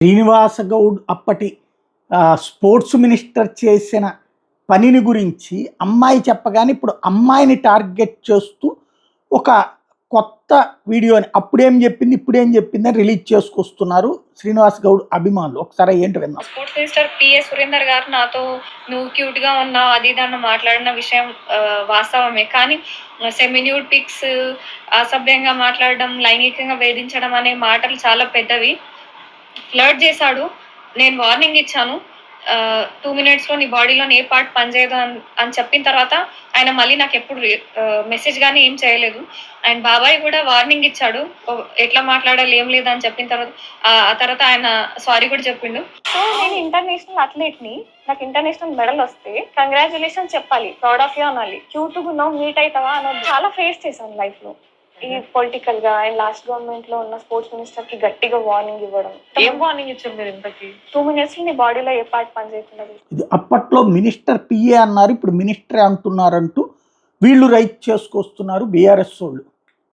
శ్రీనివాస గౌడ్ అప్పటి sports minister చేసిన పనిని గురించి అమ్మాయి చెప్పగానే ఇప్పుడు అమ్మాయిని టార్గెట్ చేస్తూ ఒక కొత్త వీడియోని అప్పుడేం చెప్పింది ఇప్పుడేం చెప్పిందని రిలీజ్ చేసుకొస్తున్నారు శ్రీనివాస్ గౌడ్ అభిమానులు. ఒకసారి ఏంటి విన్నాం. స్పోర్ట్స్ మినిస్టర్ పిఎస్ సురేందర్ గారు నాతో నువ్వు క్యూట్ గా ఉన్నావు అది దాన్ని మాట్లాడిన విషయం వాస్తవమే. కానీ సెమిన్యూడ్ పిక్స్, అసభ్యంగా మాట్లాడడం, లైంగికంగా వేధించడం అనే మాటలు చాలా పెద్దవి. ఫ్లర్ట్ చేశాడు. నేను వార్నింగ్ ఇచ్చాను. 2 minutesలో నీ బాడీలో ఏ పార్ట్ పనిచేయదు అని చెప్పిన తర్వాత ఆయన మళ్ళీ నాకు ఎప్పుడు మెసేజ్ కానీ ఏం చేయలేదు. అండ్ బాబాయ్ కూడా వార్నింగ్ ఇచ్చాడు, ఎట్లా మాట్లాడాలి ఏం లేదు అని చెప్పిన తర్వాత ఆ తర్వాత ఆయన సారీ కూడా చెప్పిండు. సో నేను ఇంటర్నేషనల్ అథ్లెట్ని, నాకు ఇంటర్నేషనల్ మెడల్ వస్తే కంగ్రాచులేషన్ చెప్పాలి, ప్రౌడ్ ఆఫ్ యూ అనాలి. క్యూట్గా ఉన్నావు, మీట్ అవుతావా అన్నది చాలా ఫేస్ చేశాను లైఫ్లో. ఈ పొలిటికల్ గా అండ్ లాస్ట్ గవర్నమెంట్ లో ఉన్న స్పోర్ట్స్ మినిస్టర్ కి గట్టిగా వార్నింగ్ ఇవ్వడం. ఏం వార్నింగ్ ఇచ్చారు మీరు ఇంతకి? 2 minutes నీ బాడీలో ఏ పార్ట్ పని చేయకుండా. ఇది అప్పట్లో మినిస్టర్ పిఏ అన్నారు, ఇప్పుడు మినిస్టరే అంటున్నారంటూ వీళ్ళు రైట్ చేసుకొస్తున్నారు బీఆర్ఎస్ వాళ్ళు.